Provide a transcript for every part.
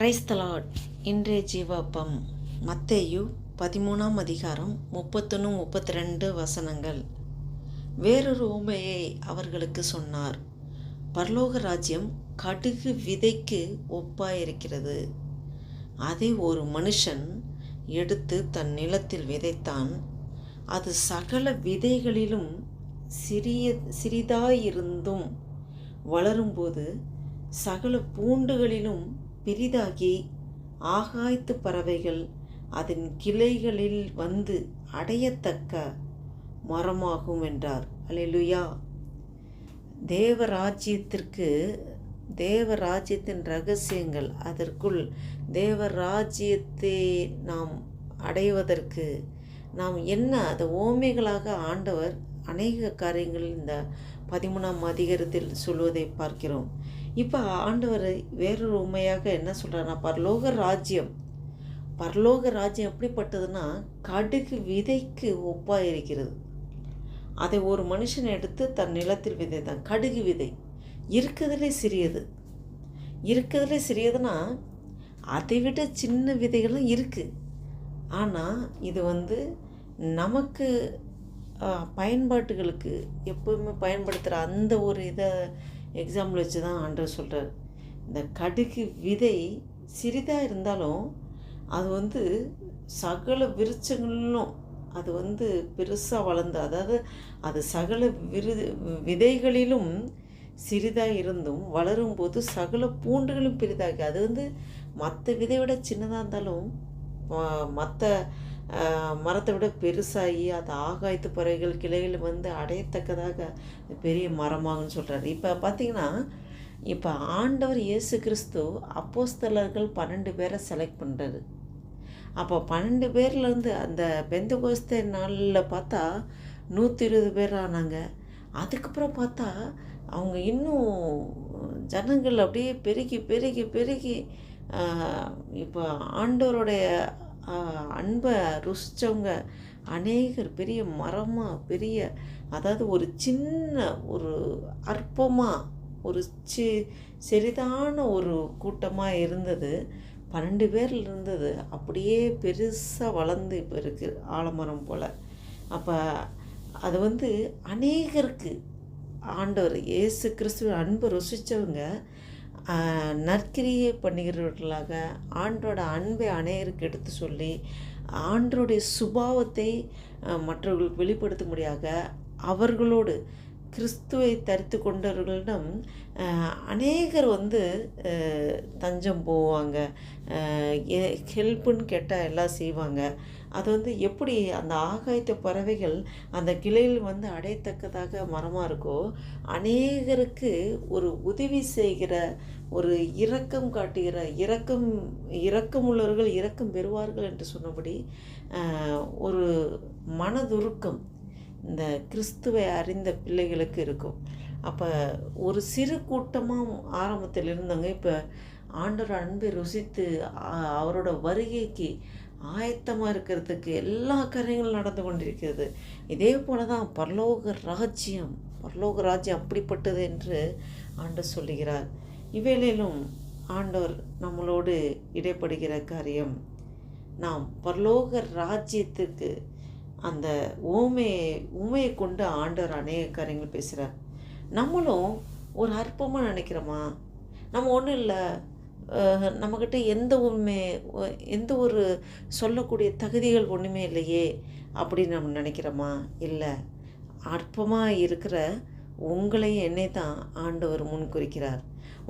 Praise the Lord. இன்றைய ஜீவாப்பம் மத்தேயு 13ஆம் அதிகாரம் 31-32 வசனங்கள். வேறொரு உவமையை அவர்களுக்கு சொன்னார். பரலோக ராஜ்யம் கடுகு விதைக்கு ஒப்பாயிருக்கிறது. அதை ஒரு மனுஷன் எடுத்து தன் நிலத்தில் விதைத்தான். அது சகல விதைகளிலும் சிறிதாயிருந்தும் வளரும்போது சகல பூண்டுகளிலும் பெரிதாகி ஆகாயத்து பறவைகள் அதன் கிளைகளில் வந்து அடையத்தக்க மரமாகும் என்றார். அல்லேலூயா. தேவராஜ்யத்தின் ரகசியங்கள், அதற்குள் தேவராஜ்யத்தை நாம் அடைவதற்கு நாம் என்ன அது ஓமைகளாக ஆண்டவர் அநேக காரியங்கள் இந்த 13ஆம் அதிகாரத்தில் சொல்வதை பார்க்கிறோம். இப்போ ஆண்டவர் வேறொரு உண்மையாக என்ன சொல்கிறாருன்னா, பரலோக ராஜ்யம் எப்படிப்பட்டதுன்னா கடுகு விதைக்கு ஒப்பாக இருக்கிறது. அதை ஒரு மனுஷன் எடுத்து தன் நிலத்தில் விதைத்தான். கடுகு விதை இருக்கிறதுலே சிறியதுன்னா அதை விட சின்ன விதைகளும் இருக்குது. ஆனால் இது நமக்கு பயன்பாட்டுகளுக்கு எப்போவுமே பயன்படுத்துகிற அந்த ஒரு இதை எக்ஸாம்பிள் வச்சு தான் ஆண்டவர் சொல்கிறார். இந்த கடுகு விதை சிறிதாக இருந்தாலும் அது சகல விருட்சங்களிலும் அது பெருசாக வளர்ந்து, அதாவது அது சகல விதைகளிலும் சிறிதாக இருந்தும் வளரும்போது சகல பூண்டுகளும் பெரிதாகி, அது மற்ற விதை விட சின்னதாக இருந்தாலும் மற்ற மரத்தை விட பெருசாகி அது ஆகாயத்து பறவைகள் கிளைகள் அடையத்தக்கதாக பெரிய மரமாகுன்னு சொல்கிறார். இப்போ பார்த்திங்கன்னா, இப்போ ஆண்டவர் இயேசு கிறிஸ்து அப்போஸ்தலர்கள் 12 பேரை செலக்ட் பண்ணுறாரு. அப்போ 12 பேர்லேருந்து அந்த பெந்தெகோஸ்தே நாளில் பார்த்தா 120 பேர் ஆனாங்க. அதுக்கப்புறம் பார்த்தா அவங்க இன்னும் ஜனங்கள் அப்படியே பெருகி இப்போ ஆண்டவருடைய அன்பை ருசித்தவங்க அநேகர் பெரிய மரமாக, அதாவது ஒரு சின்ன ஒரு அற்பமாக ஒரு சிறிதான ஒரு கூட்டமாக இருந்தது. 12 பேரில் இருந்தது அப்படியே பெருசாக வளர்ந்து இப்போ இருக்குது ஆலமரம் போல். அப்போ அது அநேகருக்கு ஆண்டவர் இயேசு கிறிஸ்துவ அன்பை ருசித்தவங்க நற்கிரியை பண்ணுகிறவர்களாக ஆண்டோட அன்பை அநேகருக்கு எடுத்து சொல்லி ஆண்டோடைய சுபாவத்தை மற்றவர்களுக்கு வெளிப்படுத்த முடியாத அவர்களோடு கிறிஸ்துவை தரித்து கொண்டவர்களிடம் அநேகர் தஞ்சம் போவாங்க, ஹெல்ப்புன்னு கேட்டால் எல்லாம் செய்வாங்க. அது எப்படி அந்த ஆகாயத்து பறவைகள் அந்த கிளையில் அடையத்தக்கதாக மரமாக இருக்கோ, அநேகருக்கு ஒரு உதவி செய்கிற, ஒரு இரக்கம் காட்டுகிற, இரக்கம் உள்ளவர்கள் இரக்கம் பெறுவார்கள் என்று சொன்னபடி ஒரு மனதுருக்கம் இந்த கிறிஸ்துவை அறிந்த பிள்ளைகளுக்கு இருக்கும். அப்போ ஒரு சிறு கூட்டமாக ஆரம்பத்தில் இருந்தவங்க இப்போ ஆண்டவர் அன்பை ருசித்து அவரோட வருகைக்கு ஆயத்தமாக இருக்கிறதுக்கு எல்லா காரியங்களும் நடந்து கொண்டிருக்கிறது. இதே போல தான் பரலோக ராஜ்யம் அப்படிப்பட்டது என்று ஆண்டவர் சொல்லுகிறார். இவ்வேளையிலும் ஆண்டவர் நம்மளோடு இடைப்படுகிற காரியம், நாம் பரலோக ராஜ்யத்துக்கு அந்த ஊமையை கொண்டு ஆண்டவர் அநேக காரியங்கள் பேசுகிறார். நம்மளும் ஒரு அற்பமாக நினைக்கிறோமா? நம்ம ஒன்றும் இல்லை, நம்மக்கிட்ட எந்த ஒரு சொல்லக்கூடிய தகுதிகள் ஒன்றுமே இல்லையே அப்படின்னு நம்ம நினைக்கிறோமா? இல்லை, அற்பமாக இருக்கிற உங்களையும் என்னை தான் ஆண்டவர் முன்குறிக்கிறார்.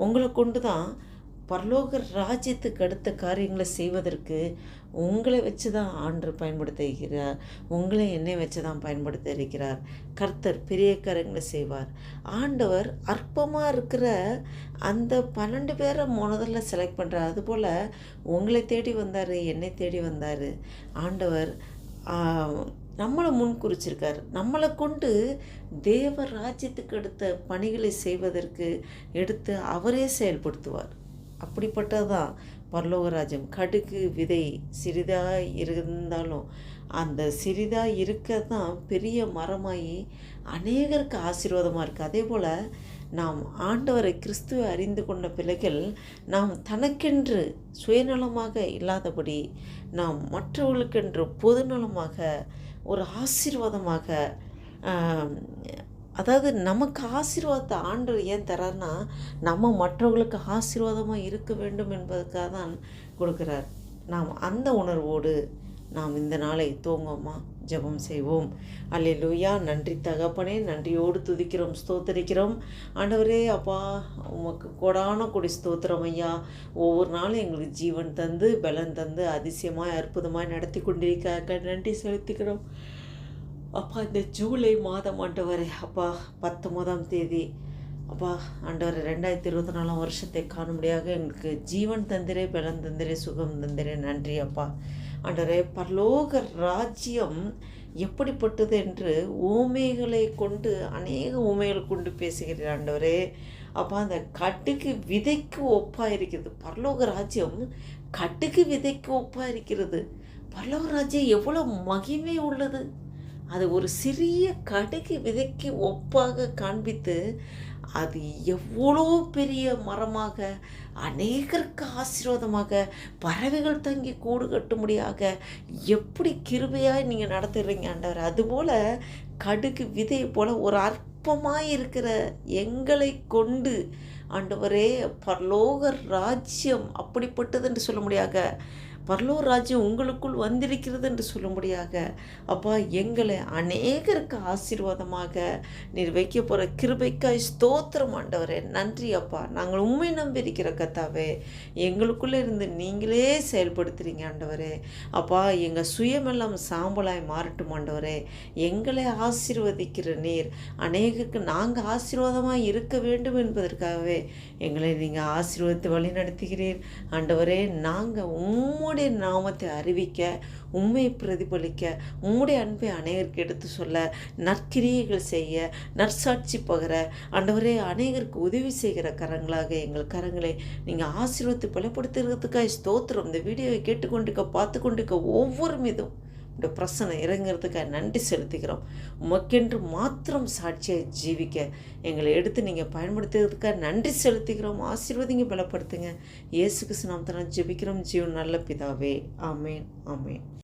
உங்களை கொண்டு தான் பரலோக ராஜ்யத்துக்கு அடுத்த காரியங்களை செய்வதற்கு உங்களை வச்சு தான் ஆண்டவர் பயன்படுத்த இருக்கிறார். உங்களை என்னை வச்சு தான் பயன்படுத்த இருக்கிறார். கர்த்தர் பெரிய காரியங்களை செய்வார். ஆண்டவர் அற்பமாக இருக்கிற அந்த 12 பேரை முதல்ல செலக்ட் பண்ணுறார். அதுபோல் உங்களை தேடி வந்தார், என்னை தேடி வந்தார். ஆண்டவர் நம்மளை முன்குறிச்சிருக்கார். நம்மளை கொண்டு தேவ ராஜ்யத்துக்கு அடுத்த பணிகளை செய்வதற்கு எடுத்து அவரே செயல்படுத்துவார். அப்படிப்பட்டதான் பரலோக ராஜ்யம். கடுகு விதை சிறிதாக இருந்தாலும் அந்த சிறிதாக இருக்க தான் பெரிய மரமாகி அநேகருக்கு ஆசீர்வாதமாக இருக்குது. அதே போல் நாம் ஆண்டவரை கிறிஸ்துவை அறிந்து கொண்ட பிள்ளைகள் நாம் தனக்கென்று சுயநலமாக இல்லாதபடி நாம் மற்றவர்களுக்கென்று பொதுநலமாக ஒரு ஆசீர்வாதமாக, அதாவது நமக்கு ஆசீர்வாதத்தை ஆண்டவர் ஏன் தரார்னா, நம்ம மற்றவர்களுக்கு ஆசீர்வாதமாக இருக்க வேண்டும் என்பதற்காக தான் கொடுக்குறார். நாம் அந்த உணர்வோடு நாம் இந்த நாளை துவங்குவோமா? ஜெபம் செய்வோம். அல்லேலூயா. நன்றி தகப்பனே, நன்றியோடு துதிக்கிறோம், ஸ்தோத்தரிக்கிறோம். ஆண்டவரே அப்பா, உமக்கு கொடான கொடி ஸ்தோத்திரம் ஐயா. ஒவ்வொரு நாளும் எங்களுக்கு ஜீவன் தந்து பலன் தந்து அதிசயமாய் அற்புதமாய் நடத்தி கொண்டிருக்க நன்றி செலுத்திக்கிறோம் அப்பா. இந்த ஜூலை மாதம் ஆண்டவரே அப்பா 19ஆம் தேதி அப்பா ஆண்டவர் 2024 வருஷத்தை காணும்படியாக எங்களுக்கு ஜீவன் தந்திரே, பலன் தந்திரே, சுகம் தந்திரே. நன்றி அப்பா. ஆண்டவரே, பரலோக ராஜ்யம் எப்படிப்பட்டது என்று ஊமைகளை கொண்டு, அநேக ஊமைகளை கொண்டு பேசுகிறீர் ஆண்டவரே. அப்பா, அந்த கட்டுக்கு விதைக்கு ஒப்பாக இருக்கிறது. பரலோக ராஜ்யம் கட்டுக்கு விதைக்கு ஒப்பாக இருக்கிறது. பரலோக ராஜ்யம் எவ்வளோ மகிமை உள்ளது. அது ஒரு சிறிய கடுகு விதைக்கு ஒப்பாக காண்பித்து அது எவ்வளோ பெரிய மரமாக, அநேகருக்கு ஆசீர்வாதமாக, பறவைகள் தங்கி கூடு கட்டும்படியாக எப்படி கிருபையாக நீங்கள் நடத்துகிறீங்க ஆண்டவர். அதுபோல் கடுகு விதை போல் ஒரு அற்பமாக இருக்கிற எங்களை கொண்டு ஆண்டவரே பரலோக ராஜ்யம் அப்படிப்பட்டது என்று சொல்ல முடியாத பரலோக ராஜ்யம் உங்களுக்குள் வந்திருக்கிறது என்று சொல்லும்படியாக அப்பா எங்களை அநேகருக்கு ஆசீர்வாதமாக நீர் வைக்க போகிற கிருபைக்காய் ஸ்தோத்திரம் ஆண்டவரே. நன்றி அப்பா. நாங்கள் உண்மை நம்பியிருக்கிற கர்த்தாவே, எங்களுக்குள்ளே இருந்து நீங்களே செயல்படுத்துகிறீங்க ஆண்டவரே. அப்பா, எங்கள் சுயமெல்லாம் சாம்பலாய் மாறட்டும் ஆண்டவரே. எங்களை ஆசீர்வதிக்கிற நீர் அநேகருக்கு நாங்கள் ஆசீர்வாதமாக இருக்க வேண்டும் என்பதற்காகவே எங்களை நீங்கள் ஆசீர்வதித்து வழி நடத்துகிறீர் ஆண்டவரே. நாங்கள் உம்முடைய நாமத்தை அறிவிக்க, உம்மை பிரதிபலிக்க, உம்முடைய அன்பை அநேகருக்கு எடுத்து சொல்ல, நற்கிரியைகள் செய்ய, நற்சாட்சி பகர ஆண்டவரே அநேகருக்கு உதவி செய்கிற கரங்களாக எங்கள் கரங்களை நீங்கள் ஆசீர்வதித்து பலப்படுத்துகிறதுக்காக ஸ்தோத்திரம். இந்த வீடியோவை கேட்டுக்கொண்டிருக்க, பார்த்து கொண்டிருக்க ஒவ்வொரு மீதும் இந்த பிரசனை இறங்கிறதுக்காக நன்றி செலுத்துகிறோம். உமக்கென்று மாத்திரம் சாட்சியாக ஜீவிக்க எங்களை எடுத்து நீங்கள் பயன்படுத்துறதுக்காக நன்றி செலுத்துகிறோம். ஆசீர்வதிங்க, பலப்படுத்துங்க. இயேசு கிறிஸ்து நாமத்தினால் ஜெபிக்கிறோம் ஜீவன் நல்ல பிதாவே. ஆமேன், ஆமேன்.